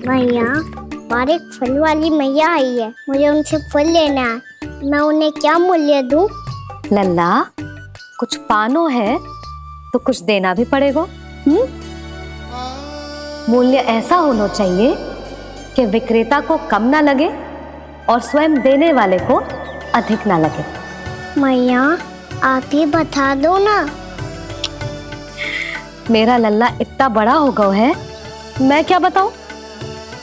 मैया, बाहर एक फल वाली मैया आई है, मुझे उनसे फल लेना है। मैं उन्हें क्या मूल्य दूं? लल्ला, कुछ पानो है तो कुछ देना भी पड़ेगा। मूल्य ऐसा होना चाहिए कि विक्रेता को कम ना लगे और स्वयं देने वाले को अधिक ना लगे। मैया, आप ही बता दो ना। मेरा लल्ला इतना बड़ा हो गया है, मैं क्या बताऊं?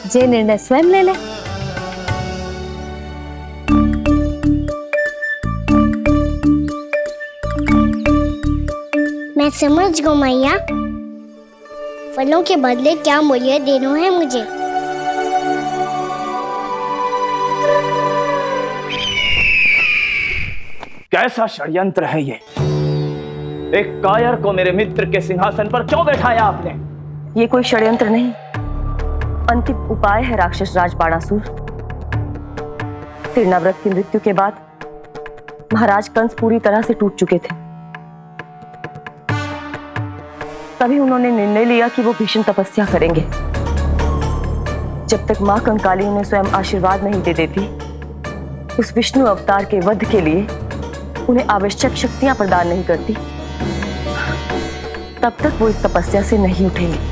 जे निर्णय स्वयं ले ले। मैं समझ गई मैया, फलों के बदले क्या मूल्य देना है मुझे। कैसा षड्यंत्र है ये? एक कायर को मेरे मित्र के सिंहासन पर क्यों बैठाया आपने? ये कोई षड्यंत्र नहीं, अंतिम उपाय है राक्षस राज बाणासुर। तीर्णाव्रत की मृत्यु के बाद महाराज कंस पूरी तरह से टूट चुके थे। तभी उन्होंने निर्णय लिया कि वो भीषण तपस्या करेंगे। जब तक मां कंकाली उन्हें स्वयं आशीर्वाद नहीं दे देती, उस विष्णु अवतार के वध के लिए उन्हें आवश्यक शक्तियां प्रदान नहीं करती, तब तक वो इस तपस्या से नहीं उठेंगे।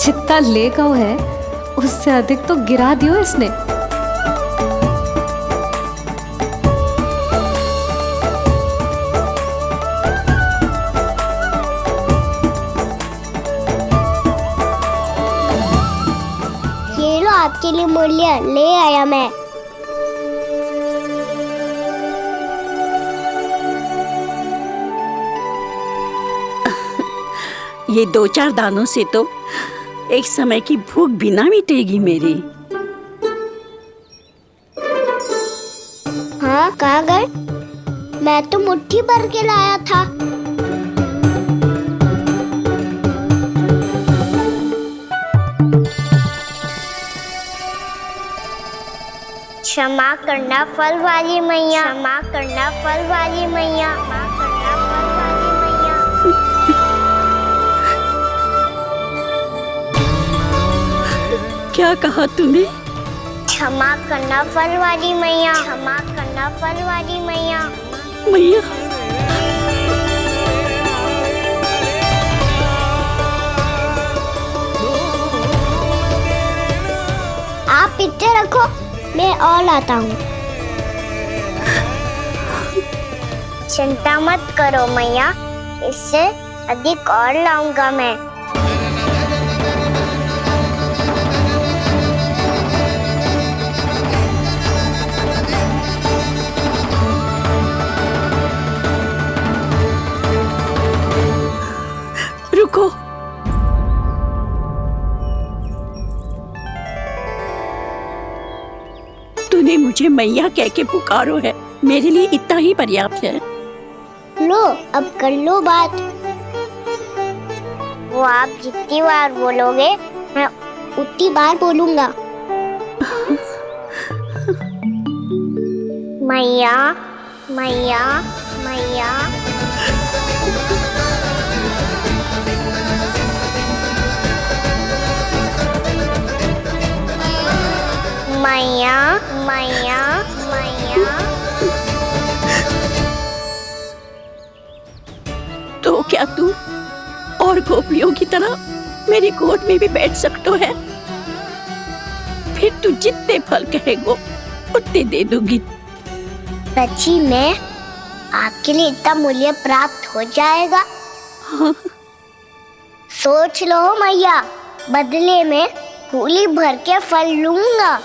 जितना ले गओ है उससे अधिक तो गिरा दियो इसने। ये लो आपके लिए मूल्य, ले आया मैं। ये 2-4 दानों से तो एक समय की भूख भी ना मिटेगी मेरी। हाँ, कहाँ गए? मैं तो मुट्ठी भर के लाया था। क्षमा करना फल वाली मैया, क्षमा करना फल वाली मैया, क्षमा करना फल वाली मैया। क्या कहा तूने? क्षमा करना फल वाली मैया, क्षमा करना फल वाली मैया। मैया, आप इतने रखो, मैं और लाता हूँ। चिंता मत करो मैया, इससे अधिक और लाऊंगा मैं। रुको। तूने मुझे मैया कह के पुकारो है, मेरे लिए इतना ही पर्याप्त है। लो, अब कर लो बात। वो आप जितनी बार बोलोगे, मैं उतनी बार बोलूंगा। मैया, मैया, मैया। मैया, मैया, मैया। तो क्या तू और गोपियों की तरह मेरी गोद में भी बैठ सकते है? फिर तू जितने फल कहेगो उतने दे दूंगी। सच्ची में आपके लिए इतना मूल्य प्राप्त हो जाएगा? हाँ। सोच लो मैया, बदले में झोली भर के फल लूंगा।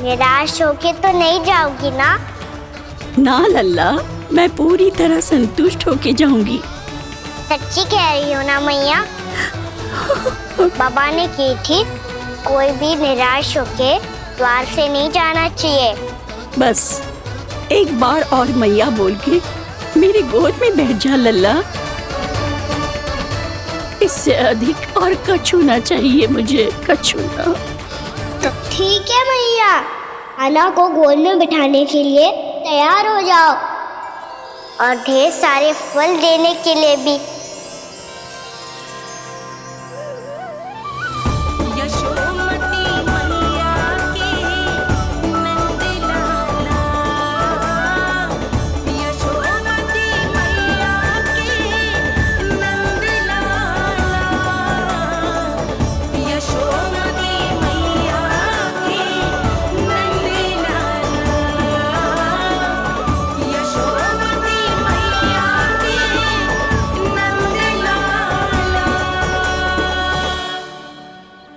निराश होके तो नहीं जाओगी ना? ना लल्ला, मैं पूरी तरह संतुष्ट होके जाऊंगी। सच्ची कह रही हो ना मैया? बाबा ने की थी, कोई भी निराश होके द्वार से नहीं जाना चाहिए। बस एक बार और मैया बोल के मेरी गोद में बैठ जा लल्ला। इससे अधिक और कछु ना चाहिए मुझे, कछु ना। ठीक है मैया, अन्ना को गोद में बिठाने के लिए तैयार हो जाओ और ढेर सारे फल देने के लिए भी।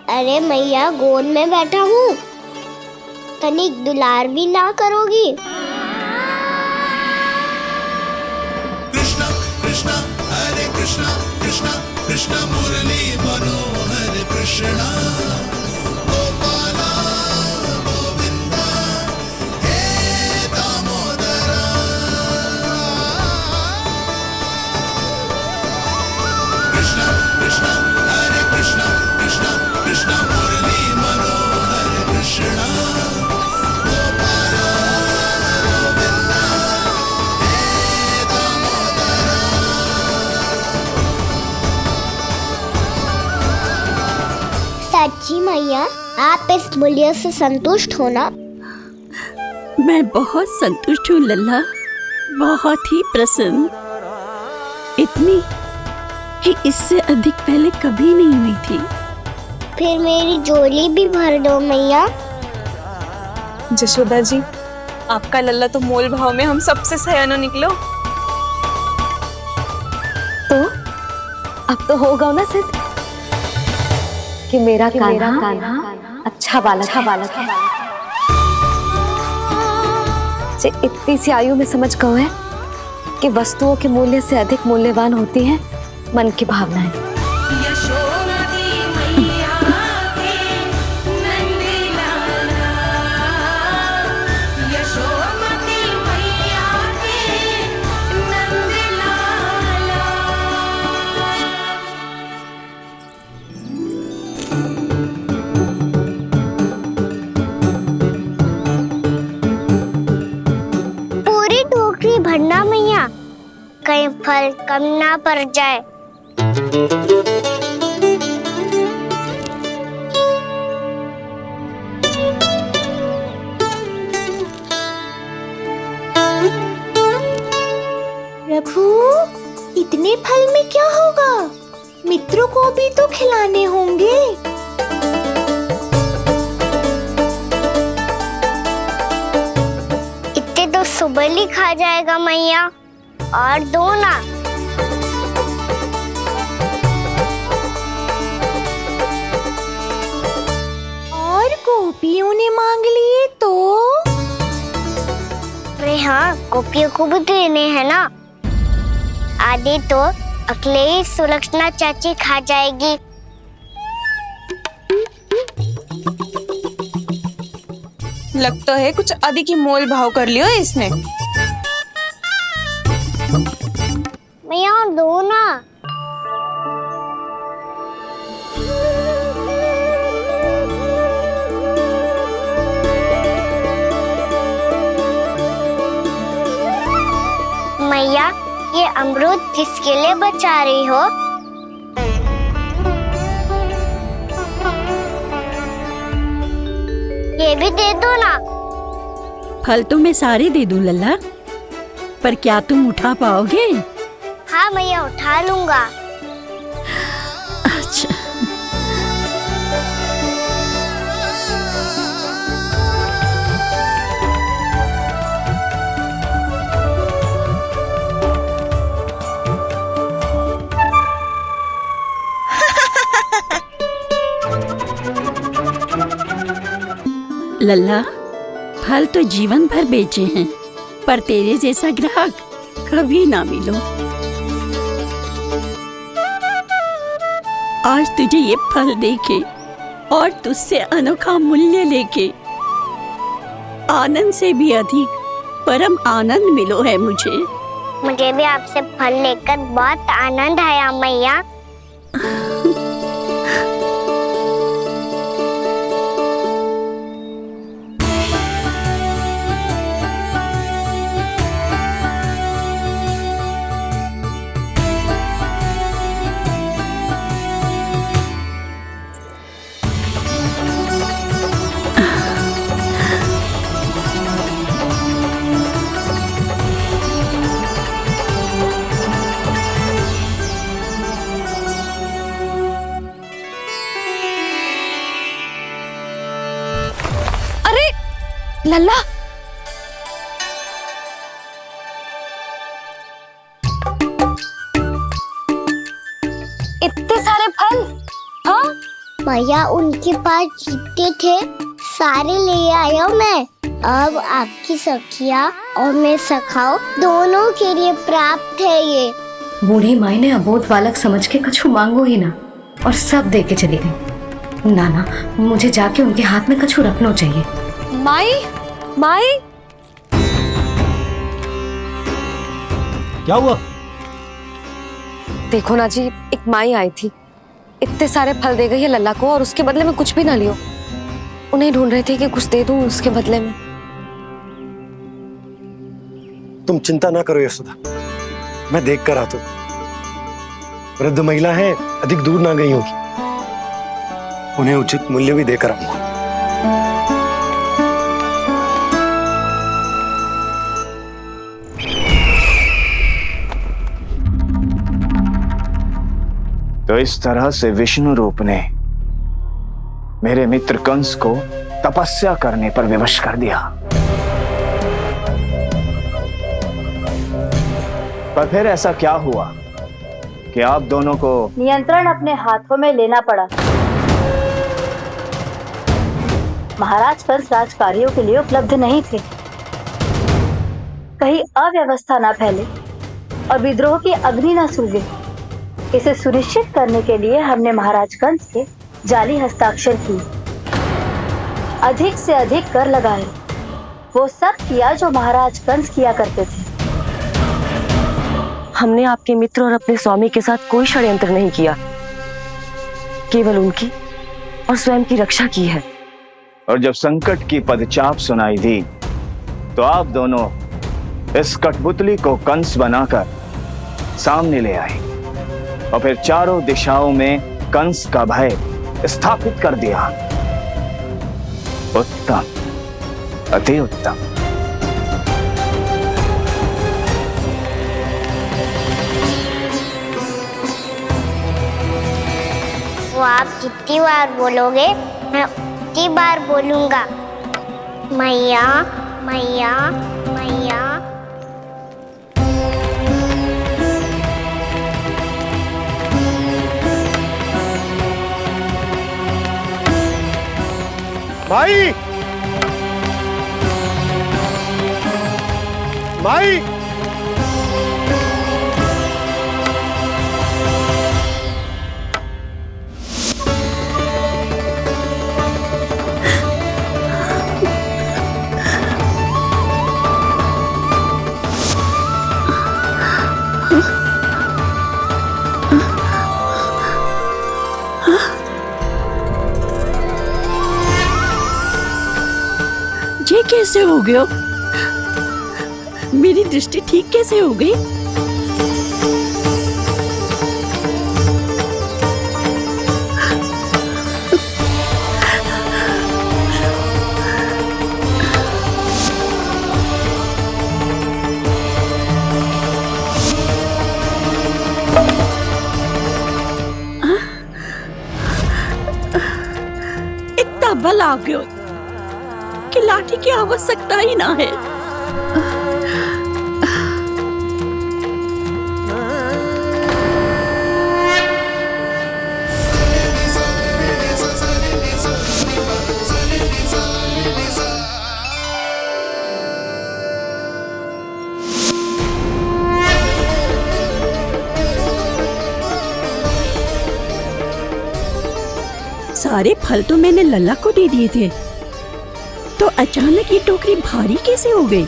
अरे मैया, गोद में बैठा हूँ, तनिक दुलार भी ना करोगी? कृष्णा कृष्णा हरे कृष्णा कृष्णा कृष्णा मुरली मनोहर कृष्णा गोपाला गोविंदा हे दामोदरा। कृष्णा कृष्णा हरे कृष्णा कृष्णा कृष्णा मुरली मनोहर कृष्णा गोपाला गोविंदा हे दामोदरा। सच्ची मैया, आप इस मूल्य से संतुष्ट हो ना? मैं बहुत संतुष्ट हूँ लल्ला, बहुत ही प्रसन्न। इतनी कि इससे अधिक पहले कभी नहीं हुई थी। फिर मेरी झोली भी भर दो मैया। जशोदा जी, आपका लल्ला तो मोल भाव में हम सबसे सयाना निकलो। तो अब तो होगा ना सिद्ध कि मेरा कान्हा अच्छा बालक है। जे इतनी सी आयु में समझ गए है कि वस्तुओं के मूल्य से अधिक मूल्यवान होती है मन की भावनाएं। पूरी टोकरी भरना मैया, कहीं फल कम ना पड़ जाए। प्रभु, इतने फल में क्या होगा? मित्रों को भी तो खिलाने होंगे। इतने तो सुबह ही खा जाएगा मैया, और दो ना। और गोपियों ने मांग लिए तो? अरे हाँ, गोपियों को भी देने हैं ना। आधे तो अकेले ही सुलक्षणा चाची खा जाएगी। लगता है कुछ अधिक ही मोल भाव कर लियो इसने। मैया और दो ना। मैया, ये अमरूद किसके लिए बचा रही हो? ये भी दे दो ना। फल तो मैं सारे दे दूं लल्ला, पर क्या तुम उठा पाओगे? हाँ मैया, उठा लूंगा। अच्छा। लल्ला, फल तो जीवन भर बेचे हैं, पर तेरे जैसा ग्राहक कभी ना मिलो। आज तुझे ये फल देके और तुझसे अनोखा मूल्य लेके आनंद से भी अधिक परम आनंद मिलो है मुझे। मुझे भी आपसे फल लेकर बहुत आनंद आया मैया। लल्ला, इतने सारे फल? हाँ भैया उनके पास जितने थे सारे ले आया मैं। अब आपकी सखिया और मैं सखाओ दोनों के लिए प्राप्त है ये। बूढ़ी माई ने अबोध बालक समझ के कछु मांगो ही ना और सब दे के चली गई। नाना, मुझे जाके उनके हाथ में कछु रखना चाहिए। माई, माई, क्या हुआ? देखो ना जी, एक माई आई थी, इतने सारे फल दे गई है लल्ला को और उसके बदले में कुछ भी ना लियो। उन्हें ढूंढ रहे थे कि कुछ दे दूं उसके बदले में। तुम चिंता ना करो यशोदा, मैं देख कर आता हूं। वृद्ध महिला है, अधिक दूर ना गई होगी, उन्हें उचित मूल्य भी देकर आऊंगा। तो इस तरह से विष्णु रूप ने मेरे मित्र कंस को तपस्या करने पर विवश कर दिया। पर फिर ऐसा क्या हुआ कि आप दोनों को नियंत्रण अपने हाथों में लेना पड़ा? महाराज कंस राजकार्यों के लिए उपलब्ध नहीं थे। कहीं अव्यवस्था ना फैले और विद्रोह की अग्नि ना सूझे, इसे सुनिश्चित करने के लिए हमने महाराज कंस के जाली हस्ताक्षर किए, अधिक से अधिक कर लगाए, वो सब किया जो महाराज कंस किया करते थे। हमने आपके मित्र और अपने स्वामी के साथ कोई षड्यंत्र नहीं किया, केवल उनकी और स्वयं की रक्षा की है। और जब संकट की पदचाप सुनाई दी तो आप दोनों इस कठपुतली को कंस बनाकर सामने ले आए और फिर चारों दिशाओं में कंस का भय स्थापित कर दिया। उत्तम, अति उत्तम। वो आप जितनी बार बोलोगे मैं उतनी बार बोलूंगा। मैया मैया मैया। माई, माई, ये कैसे हो गया? मेरी दृष्टि ठीक कैसे हो गई? इतना बल आ गया कि लाठी की आवश्यकता ही ना है। सारे फल तो मैंने लल्ला को दे दिए थे, तो अचानक ये टोकरी भारी कैसे हो गई?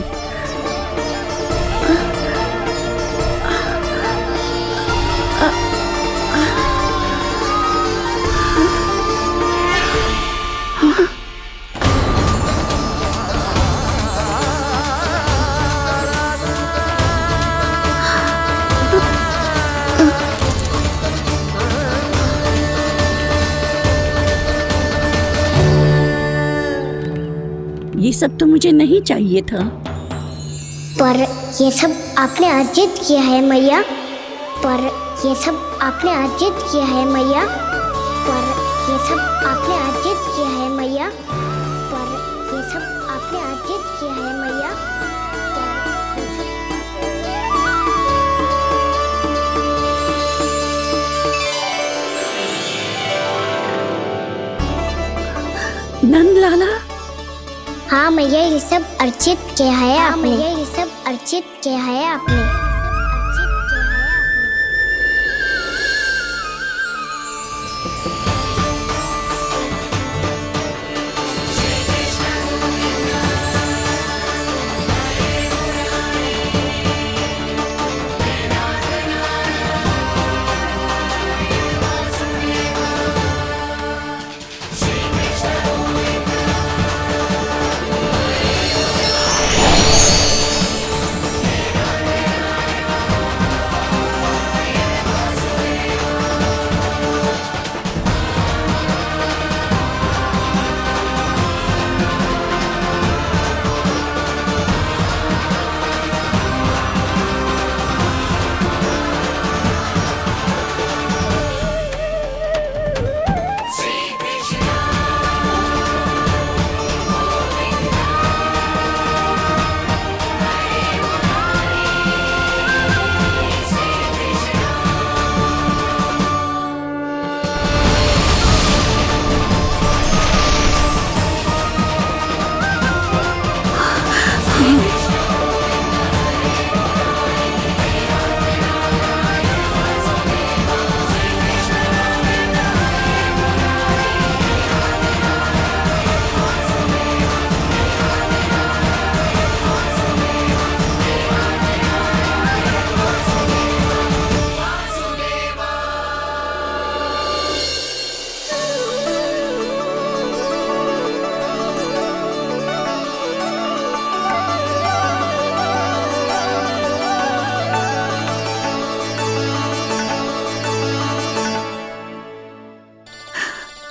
ये सब तो मुझे नहीं चाहिए था। पर ये सब आपने अर्जित किया है मैया। पर ये सब आपने अर्जित किया है मैया। पर ये सब आपने अर्जित किया है मैया। पर ये सब आपने अर्जित किया है मैया। नंद लाला, हाँ मैया, ये सब अर्जित किया है आपने। मैया, ये सब अर्जित किया है आपने।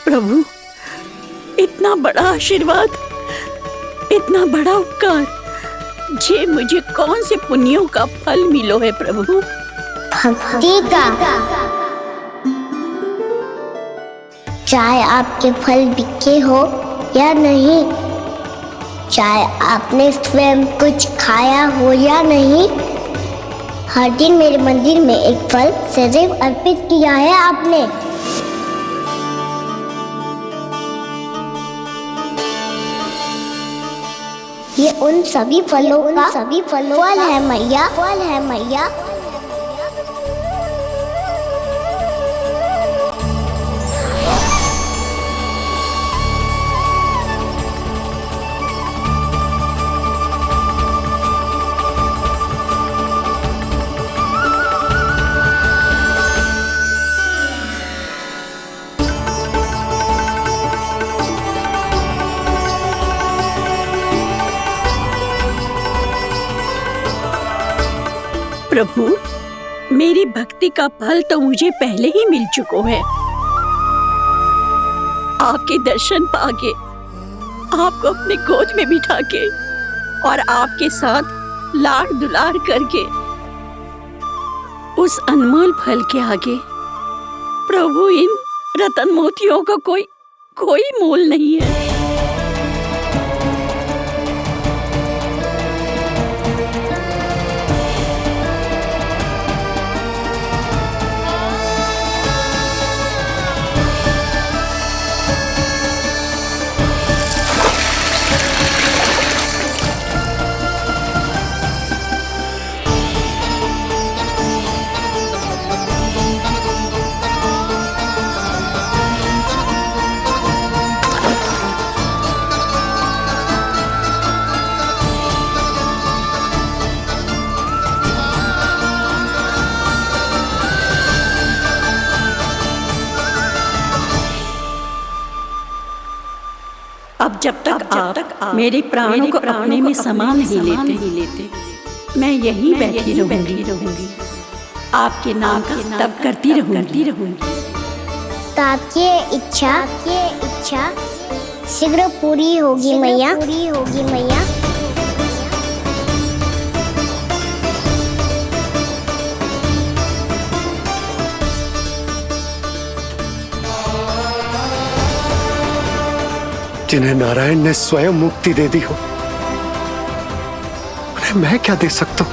प्रभु, इतना बड़ा आशीर्वाद, इतना बड़ा उपकार, जे मुझे कौन से पुण्यों का फल मिलो है प्रभु? भक्ति का। चाहे आपके फल बिके हो या नहीं, चाहे आपने स्वयं कुछ खाया हो या नहीं, हर दिन मेरे मंदिर में एक फल सदैव अर्पित किया है आपने। ये उन सभी फलों का फल है मैया। फल है मैया। प्रभु, मेरी भक्ति का फल तो मुझे पहले ही मिल चुका है। आपके दर्शन पाके, आपको अपने गोद में बिठा के और आपके साथ लाड दुलार करके, उस अनमोल फल के आगे प्रभु इन रतन मोतियों का कोई मोल नहीं है। आप मेरे प्राणों को अपने में समा नहीं लेते, मैं यहीं बैठी रहूंगी, आपके नाम का तप करती रहूंगी। तो आपकी इच्छा शीघ्र पूरी होगी मैया। जिन्हें नारायण ने स्वयं मुक्ति दे दी हो, उन्हें मैं क्या दे सकता हूं?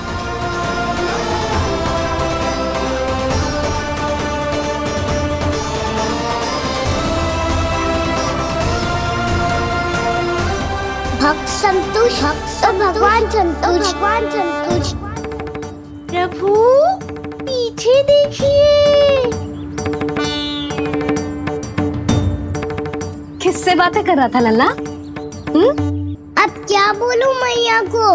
भक्त संतोष तो भगवान संतोष। प्रभु पीछे देखिए। किससे बातें कर रहा था लल्ला? अब क्या बोलूं मैया को?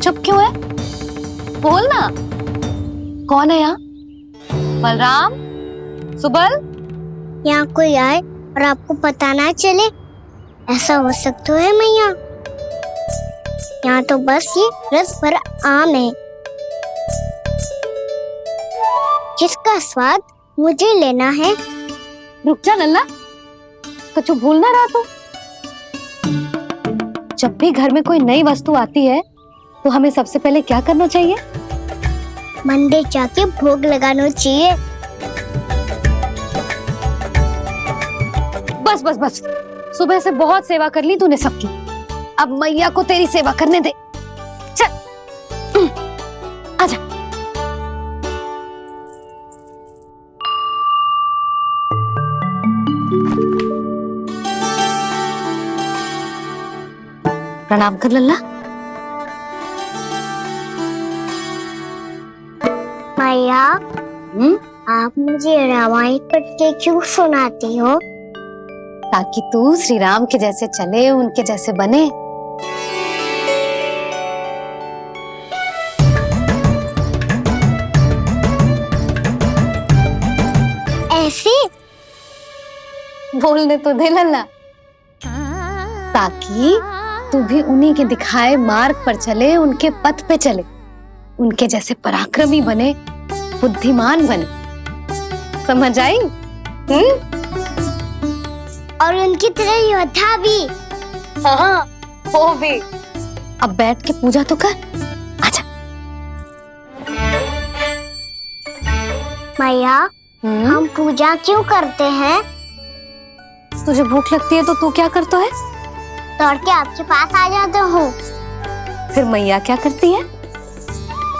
चुप क्यों है? बोल ना। कौन है यहाँ? बलराम, सुबल? यहाँ कोई आए और आपको पता ना चले, ऐसा हो सकता है मैया? यहाँ तो बस ये रस भरा आम है जिसका स्वाद मुझे लेना है। रुक जा लल्ला, कुछ भूल ना रहा तू। जब भी घर में कोई नई वस्तु आती है तो हमें सबसे पहले क्या करना चाहिए? मंदिर जाके भोग लगाना चाहिए। बस सुबह से बहुत सेवा कर ली तूने सबकी, अब मैया को तेरी सेवा करने दे। चल आजा। प्रणाम कर लल्ला। मैया, आप मुझे रामायण पढ़ के क्यों सुनाती हो? ताकि तू श्री राम के जैसे चले, उनके जैसे बने। ऐसे बोलने तो दे लल्ला, ताकि तू भी उन्हीं के दिखाए मार्ग पर चले, उनके पथ पे चले, उनके जैसे पराक्रमी बने, बुद्धिमान बने। समझ आई? और उनकी तरह योद्धा भी। हाँ, वो भी। अब बैठ के पूजा तो कर। आजा। मैया, हम पूजा क्यों करते हैं? तुझे भूख लगती है तो तू क्या करता है? दौड़ के आपके पास आ जाता हूँ। फिर मैया क्या करती है?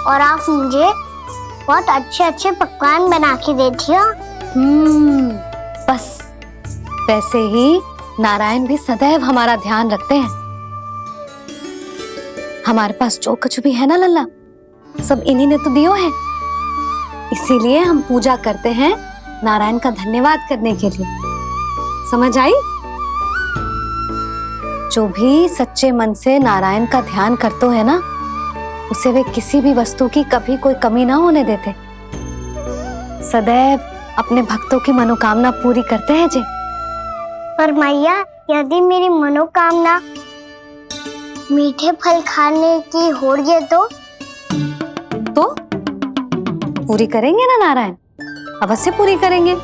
और आप मुझे बहुत अच्छे अच्छे पकवान बना के देती हो। बस वैसे ही नारायण भी सदैव हमारा ध्यान रखते हैं। हमारे पास जो कुछ भी है ना लल्ला, सब इन्हीं ने तो दियो है। इसीलिए हम पूजा करते हैं नारायण का धन्यवाद करने के लिए। समझ आई? जो भी सच्चे मन से नारायण का ध्यान करते है ना, उसे वे किसी भी वस्तु की कभी कोई कमी ना होने देते। सदैव अपने भक्तों की मनोकामना पूरी करते हैं जी। पर मैया, यदि मेरी मनोकामना मीठे फल खाने की हो रही तो पूरी करेंगे ना नारायण? अवश्य पूरी करेंगे।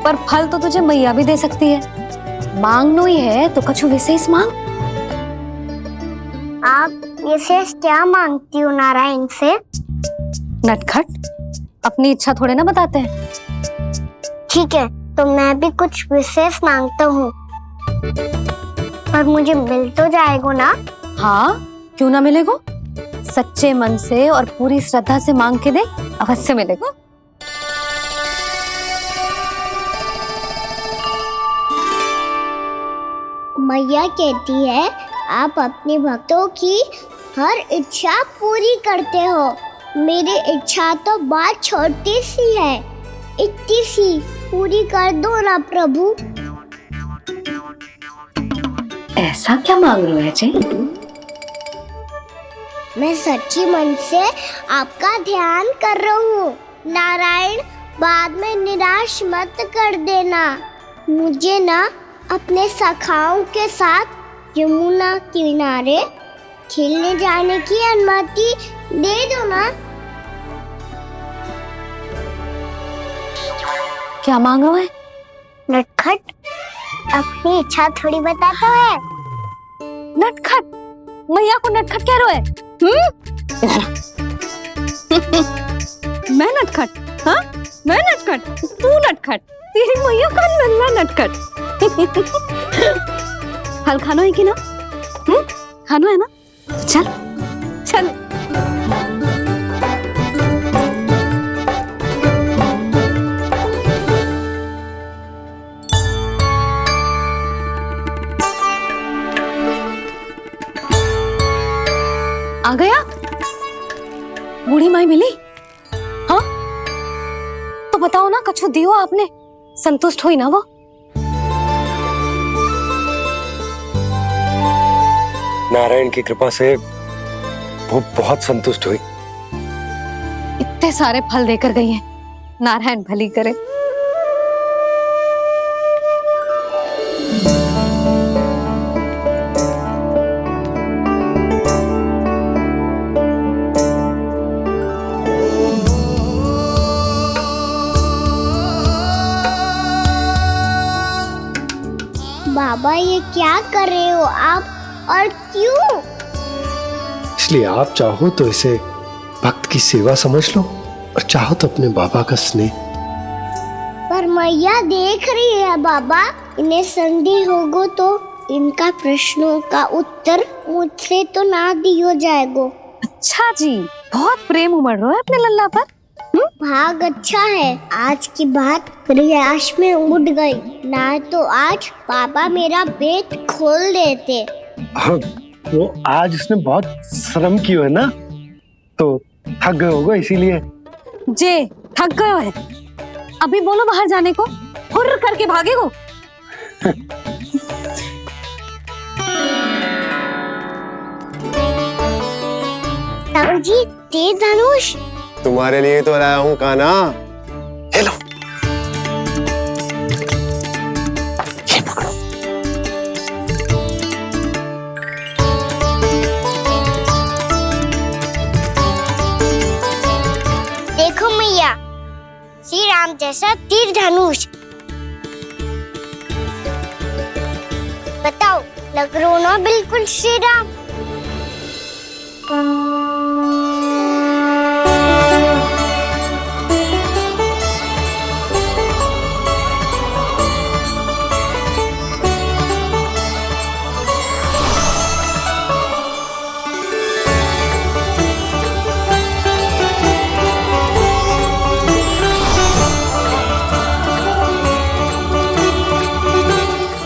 पर फल तो तुझे मैया भी दे सकती है। मांगनो ही है तो कछु विशेष मांग। आप विशेष क्या मांगती हो नारायण से? नटखट, अपनी इच्छा थोड़े ना बताते हैं। ठीक है, तो मैं भी कुछ विशेष मांगता हूँ, पर मुझे मिल तो जाएगा ना? हाँ, क्यों ना मिलेगा? सच्चे मन से और पूरी श्रद्धा से मांग के दे, अवश्य मिलेगा। मैया कहती है आप अपने भक्तों की हर इच्छा पूरी करते हो। मेरी इच्छा तो बहुत छोटी सी है, इतनी सी पूरी कर दो ना प्रभु। ऐसा क्या मांग रहे हो जी? मैं सच्ची मन से आपका ध्यान कर रहा हूँ। नारायण बाद में निराश मत कर देना। मुझे ना अपने सखाओं के साथ यमुना किनारे खेलने जाने की अनुमति दे दो ना। क्या मांगा है? नटखट अपनी इच्छा थोड़ी बताता है। नटखट? मैया को नटखट कह रहे हो? मैं नटखट? हाँ, मैं नटखट? तू नटखट? तेरी मैया का नल्ला नटखट। फल खानो है कि ना? खानो है ना? चल चल। आ गया? बूढ़ी माई मिली? हाँ, तो बताओ ना, कछु दियो आपने, संतुष्ट हुई ना वो? नारायण की कृपा से वो बहुत संतुष्ट हुई। इतने सारे फल देकर गई हैं, नारायण भली करे। बाबा ये क्या कर रहे हो आप और क्यों? इसलिए आप चाहो तो इसे भक्त की सेवा समझ लो और चाहो तो अपने बाबा का स्नेह। पर मैया देख रही है बाबा, इन्हें संदेह होगो तो इनका प्रश्नों का उत्तर मुझसे तो ना दियो जाएगो। अच्छा जी, बहुत प्रेम उमड़ रहा है अपने लल्ला पर। भाग अच्छा है, आज की बात प्रयास में उड़ गई, ना तो आज पापा मेरा पेट खोल देते। वो आज उसने बहुत श्रम किया है ना, तो थक गए होगा इसीलिए। जे थक गयो है, अभी बोलो बाहर जाने को, हुर्र करके भागेगो। जी तेज धनुष तुम्हारे लिए तो लाया हूँ कान्हा। ले लो। ये पकड़ो। देखो मैया, श्री राम जैसा तीर धनुष। बताओ, लग रहा ना बिल्कुल श्री राम?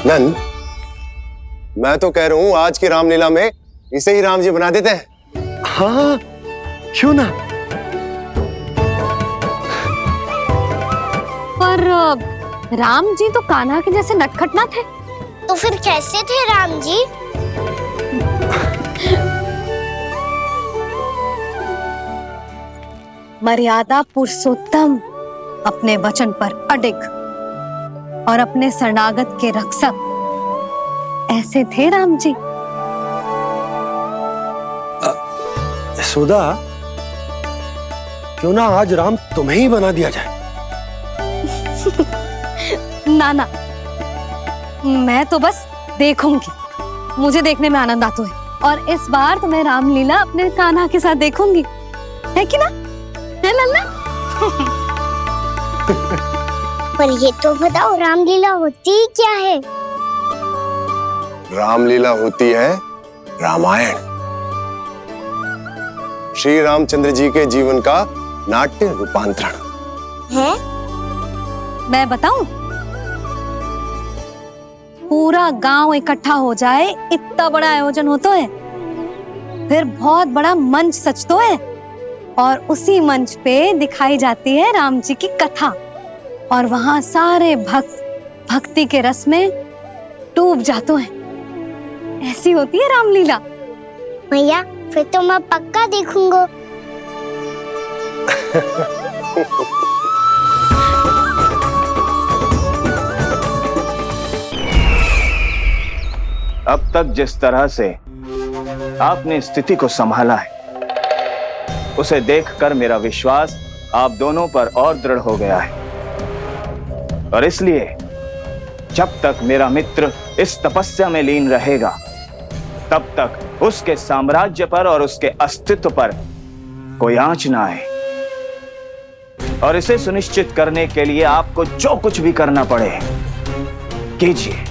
नंद, मैं तो कह रहा हूँ आज की रामलीला में इसे ही राम जी बना देते हैं। हाँ, क्यों ना? पर राम जी तो कान्हा के जैसे नटखट ना थे। तो फिर कैसे थे राम जी? मर्यादा पुरुषोत्तम, अपने वचन पर अडिग और अपने शरणागत के रक्षक, ऐसे थे राम जी। यशोदा, क्यों ना आज राम तुम्हें ही बना दिया जाए? ना ना, मैं तो बस देखूंगी, मुझे देखने में आनंद आता है, और इस बार तो मैं रामलीला अपने कान्हा के साथ देखूंगी, है कि ना? है लल्ला? पर ये तो बताओ, रामलीला होती क्या है? रामलीला होती है रामायण, श्री रामचंद्र जी के जीवन का नाट्य रूपांतरण है। मैं बताऊं? पूरा गांव इकट्ठा हो जाए, इतना बड़ा आयोजन होता है, फिर बहुत बड़ा मंच सजतो है, और उसी मंच पे दिखाई जाती है राम जी की कथा, और वहां सारे भक्त भक्ति के रस में डूब जाते हैं। ऐसी होती है रामलीला। भैया, फिर तो मैं पक्का देखूंगा। अब तक जिस तरह से आपने स्थिति को संभाला है, उसे देखकर मेरा विश्वास आप दोनों पर और दृढ़ हो गया है। और इसलिए जब तक मेरा मित्र इस तपस्या में लीन रहेगा, तब तक उसके साम्राज्य पर और उसके अस्तित्व पर कोई आंच ना आए। और इसे सुनिश्चित करने के लिए आपको जो कुछ भी करना पड़े कीजिए।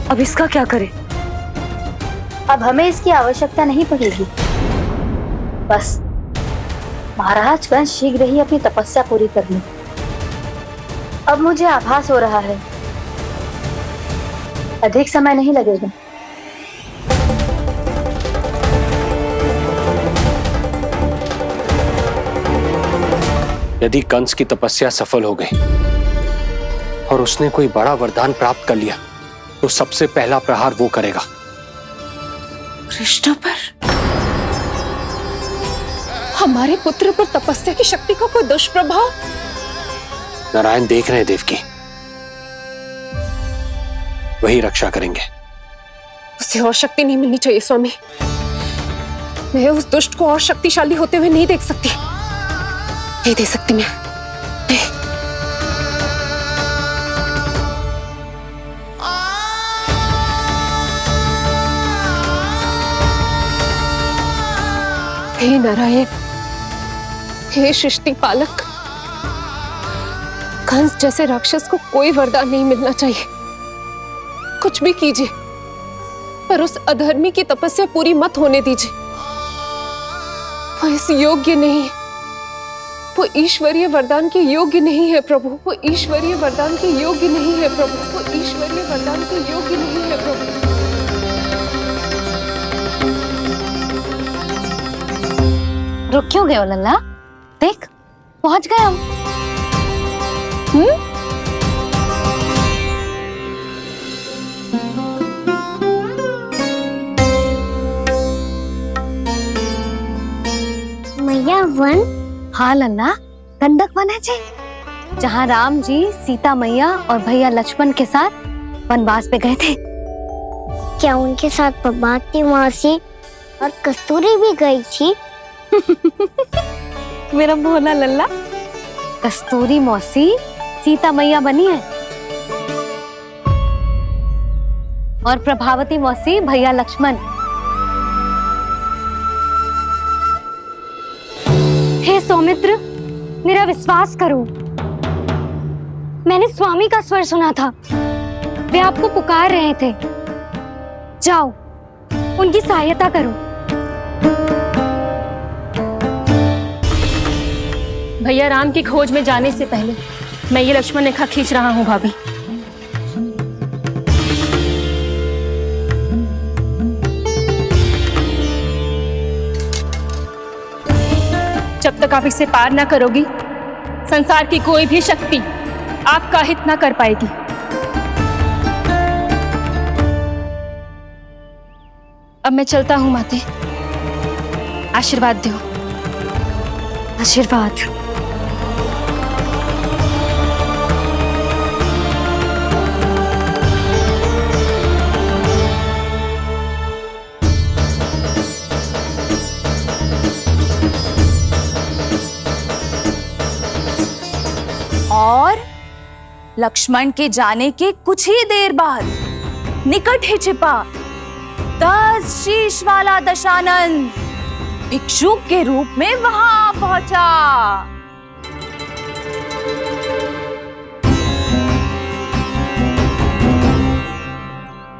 अब इसका क्या करें? अब हमें इसकी आवश्यकता नहीं पड़ेगी। बस महाराज कंस शीघ्र ही अपनी तपस्या पूरी कर ली। अब मुझे आभास हो रहा है अधिक समय नहीं लगेगा। यदि कंस की तपस्या सफल हो गई और उसने कोई बड़ा वरदान प्राप्त कर लिया, तो सबसे पहला प्रहार वो करेगा। कृष्ण पर, हमारे पुत्र पर तपस्या की शक्ति का कोई दुष्प्रभाव? नारायण देख रहे हैं देवकी, वही रक्षा करेंगे। उसे और शक्ति नहीं मिलनी चाहिए स्वामी। मैं उस दुष्ट को और शक्तिशाली होते हुए नहीं देख सकती, नहीं दे सकती मैं। हे नारायण, हे सृष्टि पालक, कंस जैसे राक्षस को कोई वरदान नहीं मिलना चाहिए। कुछ भी कीजिए, पर उस अधर्मी की तपस्या पूरी मत होने दीजिए। वो इस योग्य नहीं है, वो ईश्वरीय वरदान के योग्य नहीं है प्रभु। वो ईश्वरीय वरदान के योग्य नहीं है प्रभु। वो ईश्वरीय वरदान के योग्य नहीं है प्रभु। रुक क्यों गए हो लल्ला? देख, पहुंच गए हम। मैया वन? हाँ लल्ला, गंडक वन है जी, जहाँ राम जी सीता मैया और भैया लक्ष्मण के साथ वनवास पे गए थे। क्या उनके साथ प्रभाती मौसी और कस्तूरी भी गई थी? मेरा भोला लल्ला, कस्तूरी मौसी सीता मैया बनी है और प्रभावती मौसी भैया लक्ष्मण। हे सौमित्र, मेरा विश्वास करो, मैंने स्वामी का स्वर सुना था। वे आपको पुकार रहे थे। जाओ, उनकी सहायता करो। भैया राम की खोज में जाने से पहले मैं ये लक्ष्मण रेखा खींच रहा हूँ भाभी। जब तक आप इसे पार ना करोगी, संसार की कोई भी शक्ति आपका हित ना कर पाएगी। अब मैं चलता हूँ माते, आशीर्वाद दो। आशीर्वाद। और लक्ष्मण के जाने के कुछ ही देर बाद निकट ही छिपा 10 शीश वाला दशानन भिक्षुक के रूप में वहां पहुंचा।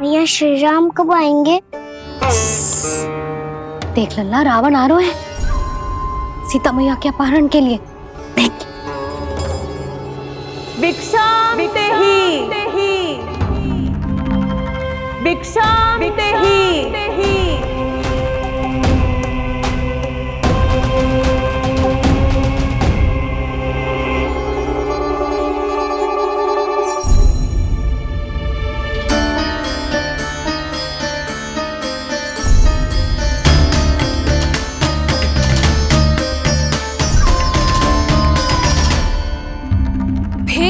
भैया श्री राम कब आएंगे? देख लल्ला, रावण आ रहा है सीता मैया के अपहरण के लिए। देख, भिक्षाम देहि, भिक्षाम देहि।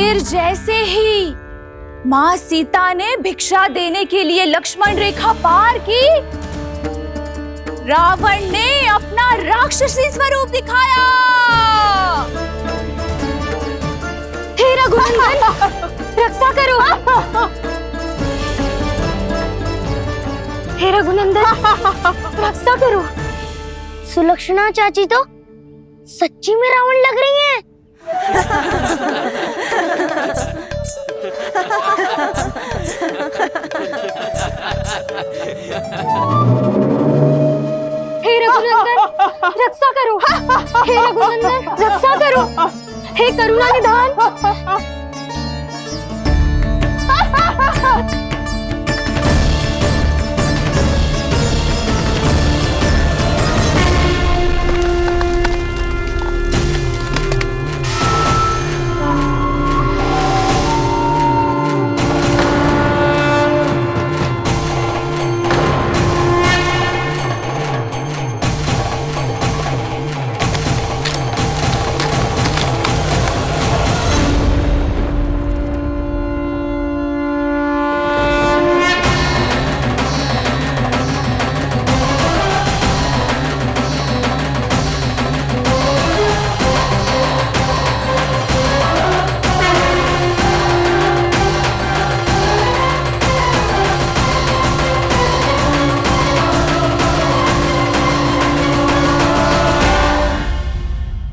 फिर जैसे ही माँ सीता ने भिक्षा देने के लिए लक्ष्मण रेखा पार की, रावण ने अपना राक्षसी स्वरूप दिखाया। हे रघुनंदन, रक्षा करो। हे रघुनंदन, रक्षा करो। सुलक्षणा चाची तो सच्ची में रावण लग रही हैं। हे रघुनंदन, रक्षा करो। हे रघुनंदन, रक्षा करो। हे करुणा निधान।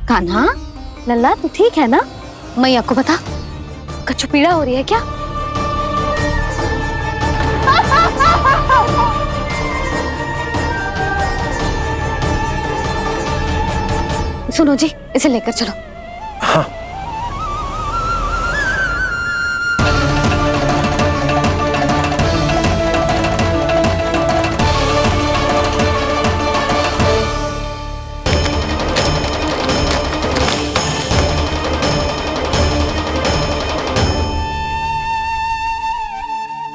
कान्हा, लल्ला तू ठीक है ना? मैया को बता, कछु पीड़ा हो रही है क्या? सुनो जी, इसे लेकर चलो। हाँ।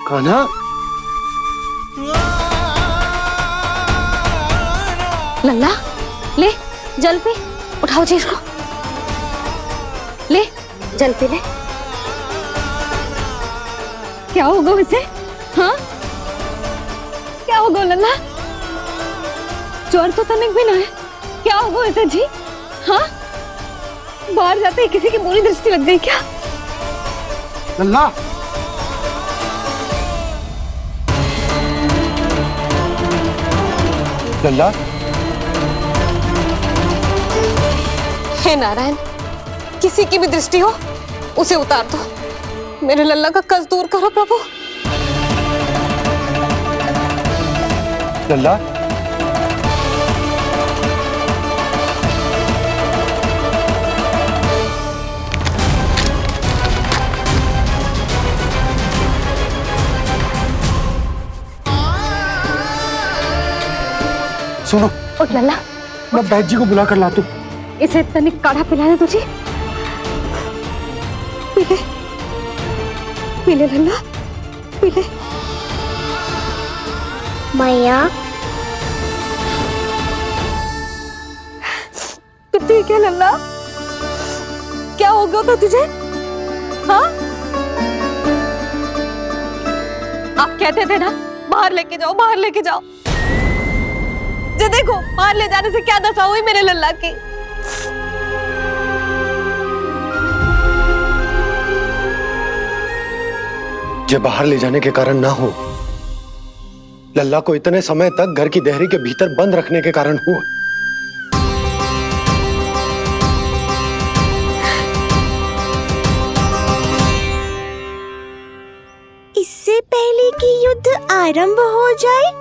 कान्हा, लल्ला ले जल पी, उठाओ जी इसको, ले जल पी ले। क्या होगा उसे? हाँ, क्या होगा लल्ला? ज्वर तो तनिक भी ना है, क्या होगा उसे जी? हाँ, बाहर जाते ही किसी की बुरी दृष्टि लग गई क्या? लल्ला, लल्ला, हे नारायण, किसी की भी दृष्टि हो उसे उतार दो। मेरे लल्ला का कष्ट दूर करो प्रभु। लल्ला, सुनो, उठ लल्ला, मैं बैद जी को बुला कर लाता हूँ। इसे तनिक काढ़ा पिलाना तुझे। पी ले, पी ले लल्ला, पी ले। मैया, तू ठीक है लल्ला? क्या हो गया था तुझे? हाँ, आप कहते थे ना बाहर लेके जाओ, बाहर लेके जाओ। जे देखो, बाहर ले जाने से क्या दशा हुई मेरे लल्ला की। ये बाहर ले जाने के कारण ना हो, लल्ला को इतने समय तक घर की देहरी के भीतर बंद रखने के कारण हुआ। इससे पहले कि युद्ध आरंभ हो जाए,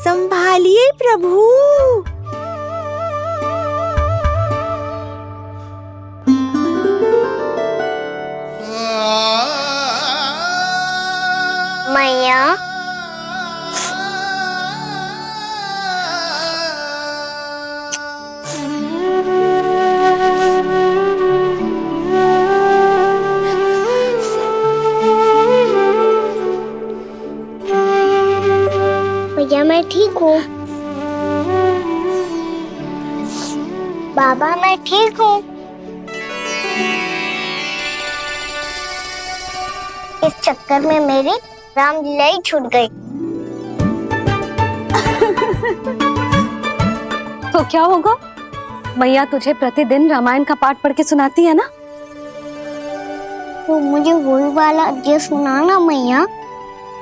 संभालिए प्रभु। मैया, भैया मैं ठीक हूँ। बाबा मैं ठीक हूँ। इस चक्कर में मेरी रामलीला ही छूट गई। तो क्या होगा? मैया तुझे प्रतिदिन रामायण का पाठ पढ़ के सुनाती है ना? तो मुझे वही वाला जो सुनाना मैया,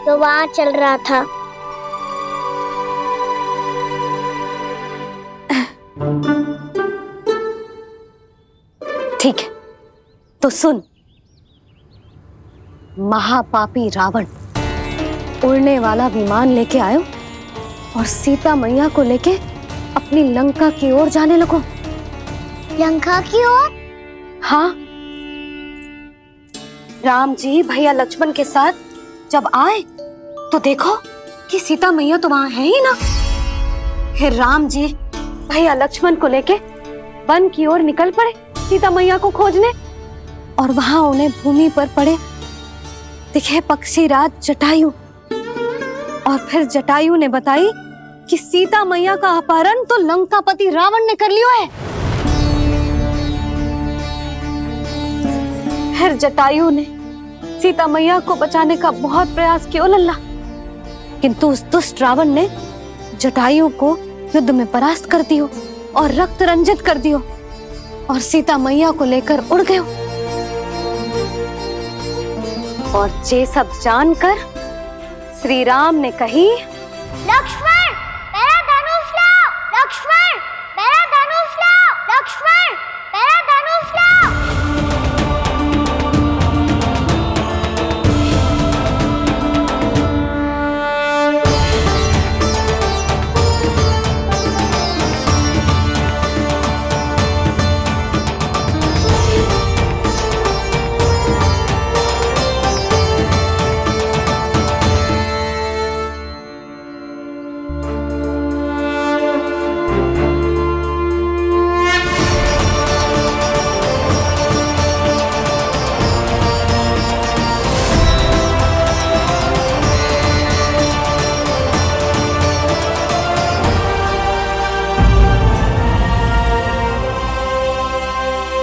तो वहाँ चल रहा था। ठीक है, तो सुन। महापापी रावण उड़ने वाला विमान लेके आयो और सीता मैया को लेके अपनी लंका की ओर जाने लगो। लंका की ओर? हाँ, राम जी भैया लक्ष्मण के साथ जब आए तो देखो कि सीता मैया तो वहां है ही ना। फिर राम जी भैया लक्ष्मण को लेके वन की ओर निकल पड़े सीता मैया को खोजने, और वहां उन्हें भूमि पर पड़े दिखे पक्षीराज जटायु। और फिर जटायु ने बताई कि सीता मैया का अपहरण तो लंकापति रावण ने कर लियो है। फिर जटायु ने सीता मैया को बचाने का बहुत प्रयास किया लल्ला, किंतु उस दुष्ट रावण ने जटायु को युद्ध में परास्त कर दियो और रक्त रंजित कर दियो और सीता मैया को लेकर उड़ गयो। और ये सब जानकर श्री राम ने कही, लक्ष्मण